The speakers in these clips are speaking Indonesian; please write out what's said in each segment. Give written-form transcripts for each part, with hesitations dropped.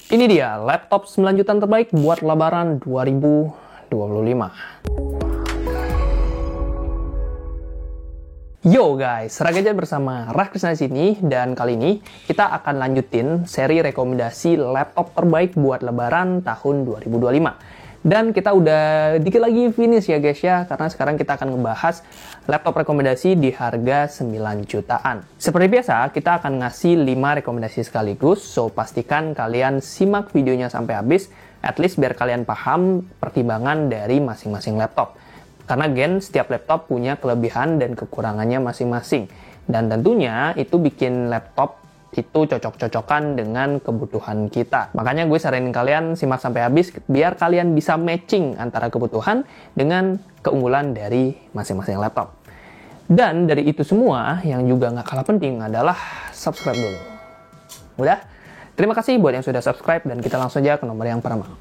Ini dia laptop 9 jutaan terbaik buat lebaran 2025. Yo guys, Ragaja bersama Rahkrisna di sini, dan kali ini kita akan lanjutin seri rekomendasi laptop terbaik buat lebaran tahun 2025. Dan kita udah dikit lagi finish ya guys ya, karena sekarang kita akan ngebahas laptop rekomendasi di harga 9 jutaan. Seperti biasa, kita akan ngasih 5 rekomendasi sekaligus, so pastikan kalian simak videonya sampai habis, at least biar kalian paham pertimbangan dari masing-masing laptop. Karena gen, setiap laptop punya kelebihan dan kekurangannya masing-masing. Dan tentunya itu bikin laptop itu cocok-cocokan dengan kebutuhan kita. Makanya gue saranin kalian simak sampai habis biar kalian bisa matching antara kebutuhan dengan keunggulan dari masing-masing laptop. Dan dari itu semua, yang juga nggak kalah penting adalah subscribe dulu. Udah? Terima kasih buat yang sudah subscribe, dan kita langsung aja ke nomor yang pertama.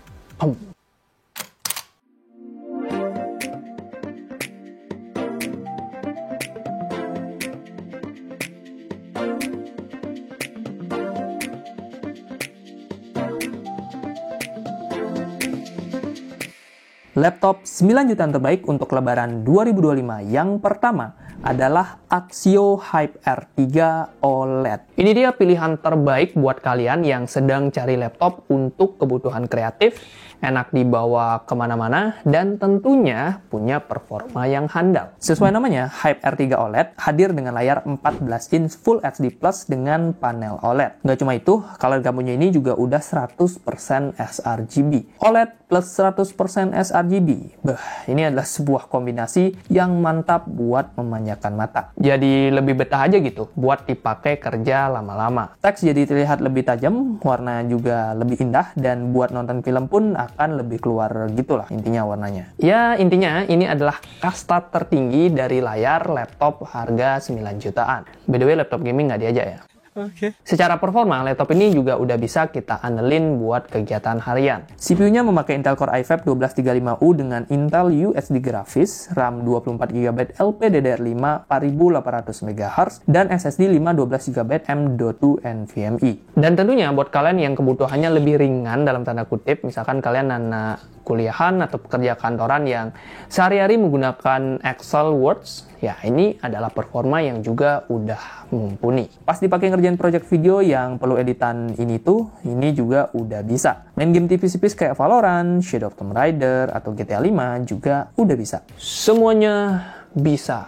Laptop 9 jutaan terbaik untuk lebaran 2025 yang pertama adalah Axio HyperX 3 OLED. Ini dia pilihan terbaik buat kalian yang sedang cari laptop untuk kebutuhan kreatif, enak dibawa kemana-mana, dan tentunya punya performa yang handal. Sesuai namanya, HyperX 3 OLED hadir dengan layar 14 inch Full HD Plus dengan panel OLED. Nggak cuma itu, color gambarnya ini juga udah 100% sRGB. OLED plus 100% sRGB. Ini adalah sebuah kombinasi yang mantap buat memanjakan mata. Jadi lebih betah aja gitu buat dipakai kerja lama-lama. Teks jadi terlihat lebih tajam, warna juga lebih indah, dan buat nonton film pun akan lebih keluar gitulah intinya warnanya. Ya intinya ini adalah kasta tertinggi dari layar laptop harga 9 jutaan. By the way, laptop gaming nggak diajak ya. Okay. Secara performa, laptop ini juga udah bisa kita andelin buat kegiatan harian. CPU-nya memakai Intel Core i5 1235U dengan Intel UHD grafis, RAM 24GB LPDDR5 4800 MHz, dan SSD 512GB M.2 NVMe. Dan tentunya buat kalian yang kebutuhannya lebih ringan dalam tanda kutip, misalkan kalian anak kuliahan atau pekerja kantoran yang sehari-hari menggunakan Excel, Words, ya ini adalah performa yang juga udah mumpuni. Pas dipakai ngerjain project video yang perlu editan ini juga udah bisa. Main game tipis-tipis kayak Valorant, Shadow of Tomb Raider, atau GTA 5 juga udah bisa. Semuanya bisa.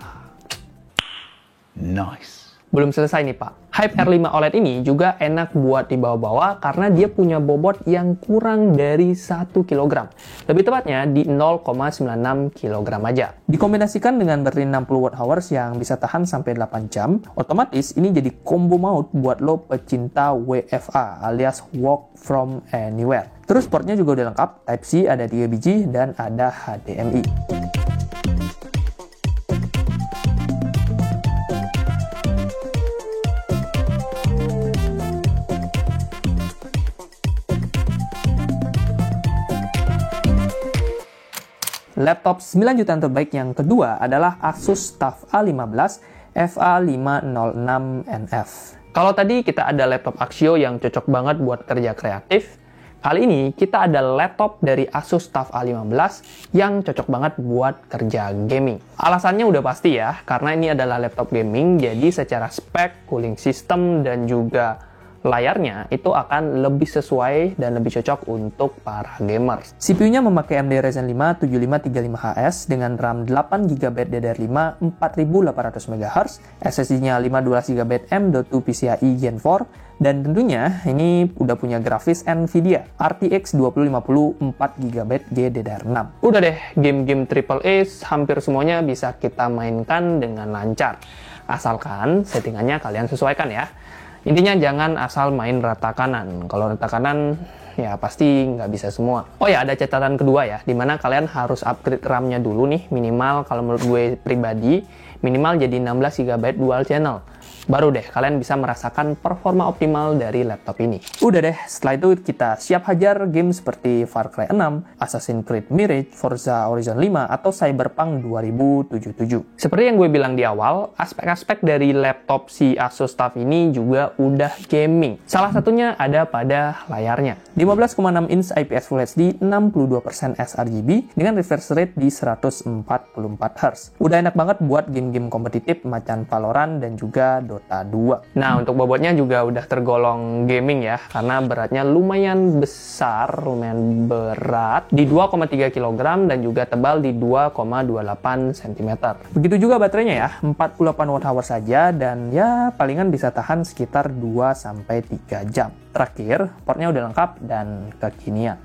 Nice. Belum selesai nih Pak. HyperX 5 OLED ini juga enak buat dibawa-bawa karena dia punya bobot yang kurang dari 1 kg. Lebih tepatnya di 0,96 kg aja. Dikombinasikan dengan baterai 60 Wh yang bisa tahan sampai 8 jam, otomatis ini jadi combo maut buat lo pecinta WFA alias Work From Anywhere. Terus portnya juga udah lengkap, Type-C ada 3 biji dan ada HDMI. Laptop 9 jutaan terbaik yang kedua adalah Asus TUF A15 FA506NF. Kalau tadi kita ada laptop Axio yang cocok banget buat kerja kreatif, kali ini kita ada laptop dari Asus TUF A15 yang cocok banget buat kerja gaming. Alasannya udah pasti ya, karena ini adalah laptop gaming, jadi secara spek, cooling system, dan juga layarnya itu akan lebih sesuai dan lebih cocok untuk para gamers. CPU-nya memakai AMD Ryzen 5 7535HS dengan RAM 8GB DDR5 4800 MHz, SSD-nya 512GB M.2 PCIe Gen 4, dan tentunya ini udah punya grafis Nvidia RTX 2050 4GB GDDR6. Udah deh, game-game AAA hampir semuanya bisa kita mainkan dengan lancar. Asalkan settingannya kalian sesuaikan ya. Intinya jangan asal main rata kanan. Kalau rata kanan ya pasti nggak bisa semua. Oh ya, ada catatan kedua ya, dimana kalian harus upgrade RAM-nya dulu nih, minimal kalau menurut gue pribadi, minimal jadi 16GB dual channel. baru deh kalian bisa merasakan performa optimal dari laptop ini. Udah deh, setelah itu kita siap hajar game seperti Far Cry 6, Assassin's Creed Mirage, Forza Horizon 5, atau Cyberpunk 2077. Seperti yang gue bilang di awal, aspek-aspek dari laptop si Asus TUF ini juga udah gaming. Salah satunya ada pada layarnya. 15,6 inch IPS Full HD, 62% sRGB, dengan refresh rate di 144 Hz. Udah enak banget buat game-game kompetitif macam Valorant dan juga Dota 2. Nah, untuk bobotnya juga udah tergolong gaming ya, karena beratnya lumayan besar, lumayan berat, di 2,3 kg dan juga tebal di 2,28 cm. Begitu juga baterainya ya, 48 Wh saja, dan ya palingan bisa tahan sekitar 2-3 jam. Terakhir, portnya udah lengkap dan kekinian.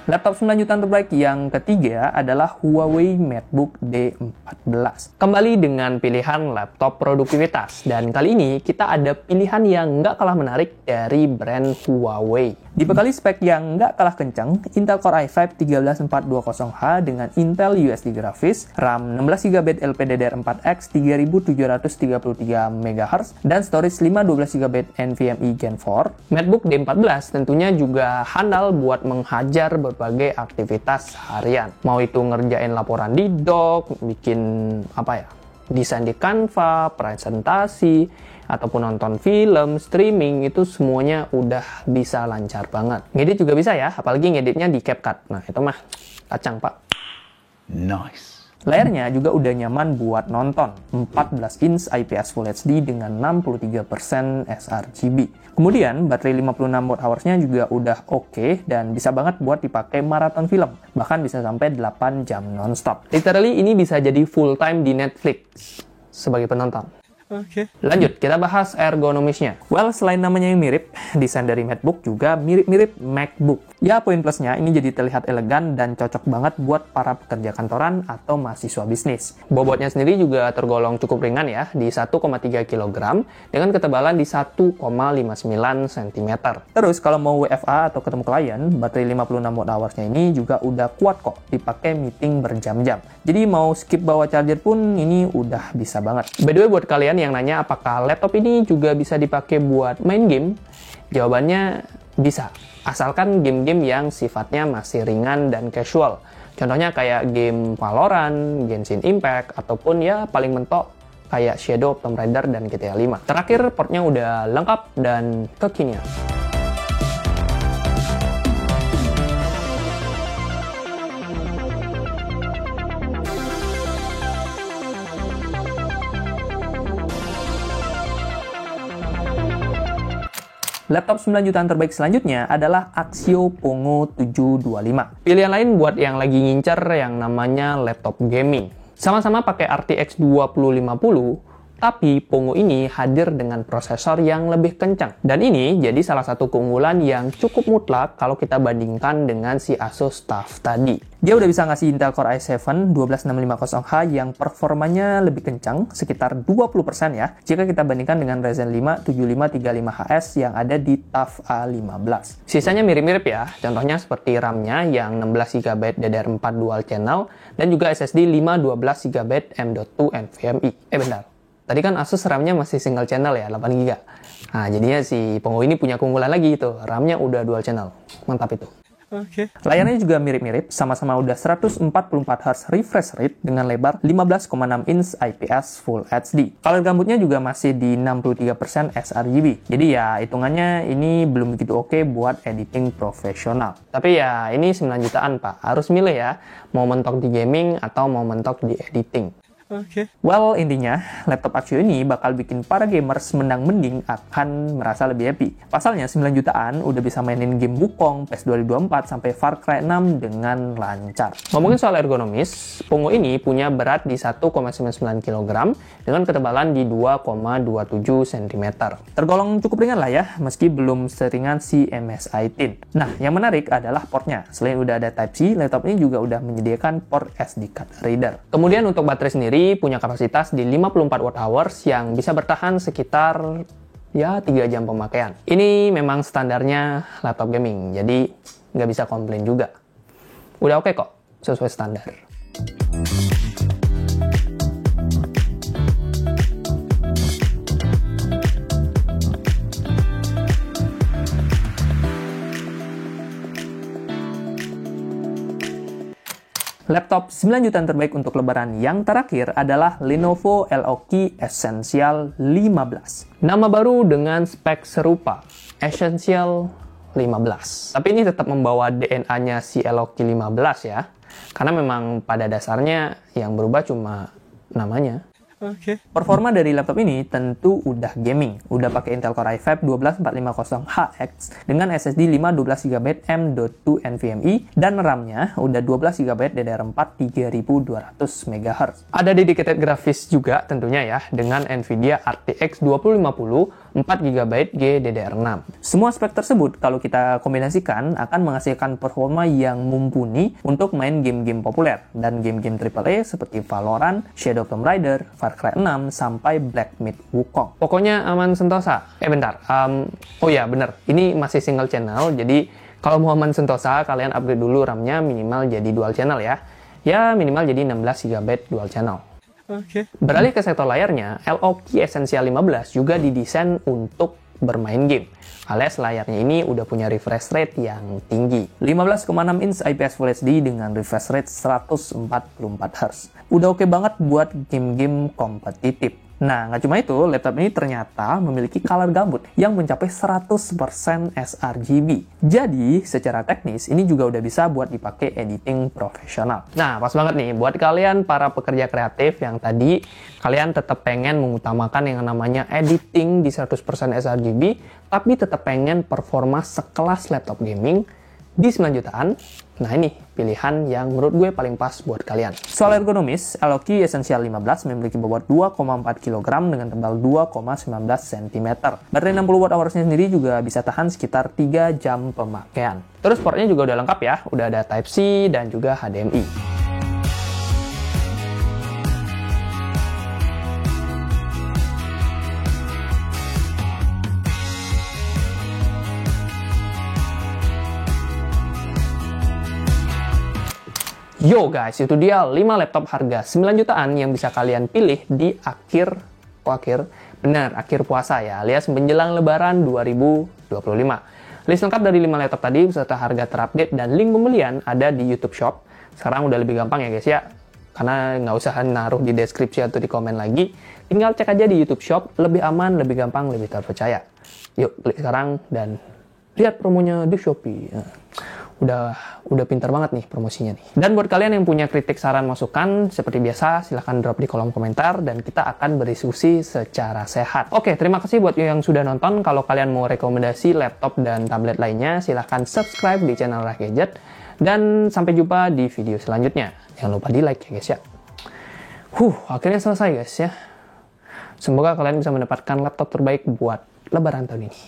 Laptop 9 jutaan terbaik yang ketiga adalah Huawei MateBook D14. Kembali dengan pilihan laptop produktivitas, dan kali ini kita ada pilihan yang nggak kalah menarik dari brand Huawei. Dibekali spek yang nggak kalah kencang, Intel Core i5 13420H dengan Intel USD Graphics, RAM 16GB LPDDR4X 3733 MHz, dan storage 512GB NVMe Gen 4. MateBook D14 tentunya juga handal buat menghajar berbagai aktivitas harian. Mau itu ngerjain laporan di doc, bikin desain di Canva, presentasi, ataupun nonton film, streaming, itu semuanya udah bisa lancar banget. Ngedit juga bisa ya, apalagi ngeditnya di CapCut. Nah, itu mah kacang, Pak. Nice. Layarnya juga udah nyaman buat nonton, 14 inch IPS Full HD dengan 63% sRGB. Kemudian baterai 56 Wh-nya juga udah oke dan bisa banget buat dipakai maraton film, bahkan bisa sampai 8 jam nonstop. Literally ini bisa jadi full time di Netflix sebagai penonton. Oke. Lanjut, kita bahas ergonomisnya. Well, selain namanya yang mirip, desain dari MateBook juga mirip-mirip MacBook. Ya, poin plusnya ini jadi terlihat elegan dan cocok banget buat para pekerja kantoran atau mahasiswa bisnis. Bobotnya sendiri juga tergolong cukup ringan ya, di 1,3 kg dengan ketebalan di 1,59 cm. Terus kalau mau WFA atau ketemu klien, baterai 56 Wh-nya ini juga udah kuat kok dipakai meeting berjam-jam. Jadi mau skip bawa charger pun ini udah bisa banget. By the way, buat kalian yang nanya apakah laptop ini juga bisa dipakai buat main game, jawabannya bisa, asalkan game-game yang sifatnya masih ringan dan casual. Contohnya kayak game Valorant, Genshin Impact, ataupun ya paling mentok kayak Shadow of Tomb Raider dan GTA 5. Terakhir, portnya udah lengkap dan kekinian. Laptop 9 jutaan terbaik selanjutnya adalah Axio Pongo 725. Pilihan lain buat yang lagi ngincer yang namanya laptop gaming. Sama-sama pakai RTX 2050, tapi Pongo ini hadir dengan prosesor yang lebih kencang. Dan ini jadi salah satu keunggulan yang cukup mutlak kalau kita bandingkan dengan si Asus TUF tadi. Dia udah bisa ngasih Intel Core i7 12650H yang performanya lebih kencang, sekitar 20% ya, jika kita bandingkan dengan Ryzen 5 7535HS yang ada di TUF A15. Sisanya mirip-mirip ya, contohnya seperti RAM-nya yang 16GB DDR4 dual channel, dan juga SSD 512GB M.2 NVMe. Bentar. Tadi kan Asus RAM-nya masih single channel ya, 8GB. Nah, jadinya si Pongo ini punya keunggulan lagi itu, RAM-nya udah dual channel. Mantap itu. Oke. Layarnya juga mirip-mirip, sama-sama udah 144Hz refresh rate dengan lebar 15,6 inch IPS Full HD. Color gambutnya juga masih di 63% sRGB. Jadi ya, hitungannya ini belum begitu oke buat editing profesional. Tapi ya, ini 9 jutaan, Pak. Harus milih ya, mau mentok di gaming atau mau mentok di editing. Well, intinya, laptop Axio ini bakal bikin para gamers mendang-mending akan merasa lebih happy. Pasalnya, 9 jutaan udah bisa mainin game Wukong, PES 2024, sampai Far Cry 6 dengan lancar. Ngomongin soal ergonomis, Pongo ini punya berat di 1,99 kg dengan ketebalan di 2,27 cm. Tergolong cukup ringan lah ya, meski belum seringan si MSI Teen. Nah, yang menarik adalah portnya. Selain udah ada Type-C, laptop ini juga udah menyediakan port SD card reader. Kemudian untuk baterai sendiri, punya kapasitas di 54 Wh yang bisa bertahan sekitar ya 3 jam pemakaian. Ini memang standarnya laptop gaming, jadi nggak bisa komplain juga. Udah oke kok, sesuai standar. Laptop 9 jutaan terbaik untuk lebaran yang terakhir adalah Lenovo Leok Essential 15. Nama baru dengan spek serupa, Essential 15. Tapi ini tetap membawa DNA-nya si Leok 15 ya. Karena memang pada dasarnya yang berubah cuma namanya. Performa dari laptop ini tentu udah gaming. Udah pakai Intel Core i5 12450HX dengan SSD 512GB M.2 NVMe dan RAM-nya udah 12GB DDR4 3200MHz. Ada dedicated grafis juga tentunya ya dengan Nvidia RTX 2050 4GB GDDR6. Semua spek tersebut kalau kita kombinasikan akan menghasilkan performa yang mumpuni untuk main game-game populer dan game-game AAA seperti Valorant, Shadow of Tomb Raider, Far Cry 6 sampai Black Myth Wukong. Pokoknya aman sentosa. Bentar. Oh ya, bener. Ini masih single channel, jadi kalau mau aman sentosa, kalian upgrade dulu RAM-nya minimal jadi dual channel ya. Ya, minimal jadi 16GB dual channel. Beralih ke sektor layarnya, Leok Essential 15 juga didesain untuk bermain game. Alias layarnya ini udah punya refresh rate yang tinggi. 15,6 inch IPS Full HD dengan refresh rate 144Hz. Udah oke banget buat game-game kompetitif. Nah, nggak cuma itu, laptop ini ternyata memiliki color gamut yang mencapai 100% sRGB. Jadi, secara teknis, ini juga udah bisa buat dipakai editing profesional. Nah, pas banget nih, buat kalian para pekerja kreatif yang tadi, kalian tetap pengen mengutamakan yang namanya editing di 100% sRGB, tapi tetap pengen performa sekelas laptop gaming di 9 jutaan. Nah, ini pilihan yang menurut gue paling pas buat kalian. Soal ergonomis, Leok Essential 15 memiliki bobot 2,4 kg dengan tebal 2,19 cm. Baterai 60 Wh-nya sendiri juga bisa tahan sekitar 3 jam pemakaian. Terus portnya juga udah lengkap ya, udah ada Type-C dan juga HDMI. Yo guys, itu dia 5 laptop harga 9 jutaan yang bisa kalian pilih di akhir puasa ya, alias menjelang lebaran 2025. List lengkap dari 5 laptop tadi beserta harga terupdate dan link pembelian ada di YouTube Shop. Sekarang udah lebih gampang ya guys ya, karena nggak usah naruh di deskripsi atau di komen lagi. Tinggal cek aja di YouTube Shop, lebih aman, lebih gampang, lebih terpercaya. Yuk, klik sekarang dan lihat promonya di Shopee. Udah pintar banget nih promosinya nih. Dan buat kalian yang punya kritik, saran, masukan, seperti biasa silahkan drop di kolom komentar dan kita akan berdiskusi secara sehat. Oke, terima kasih buat yang sudah nonton. Kalau kalian mau rekomendasi laptop dan tablet lainnya, silahkan subscribe di channel Rah Gadget. Dan sampai jumpa di video selanjutnya. Jangan lupa di like ya guys ya. Akhirnya selesai guys ya. Semoga kalian bisa mendapatkan laptop terbaik buat lebaran tahun ini.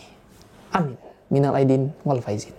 Amin. Minal aidin wal faizin.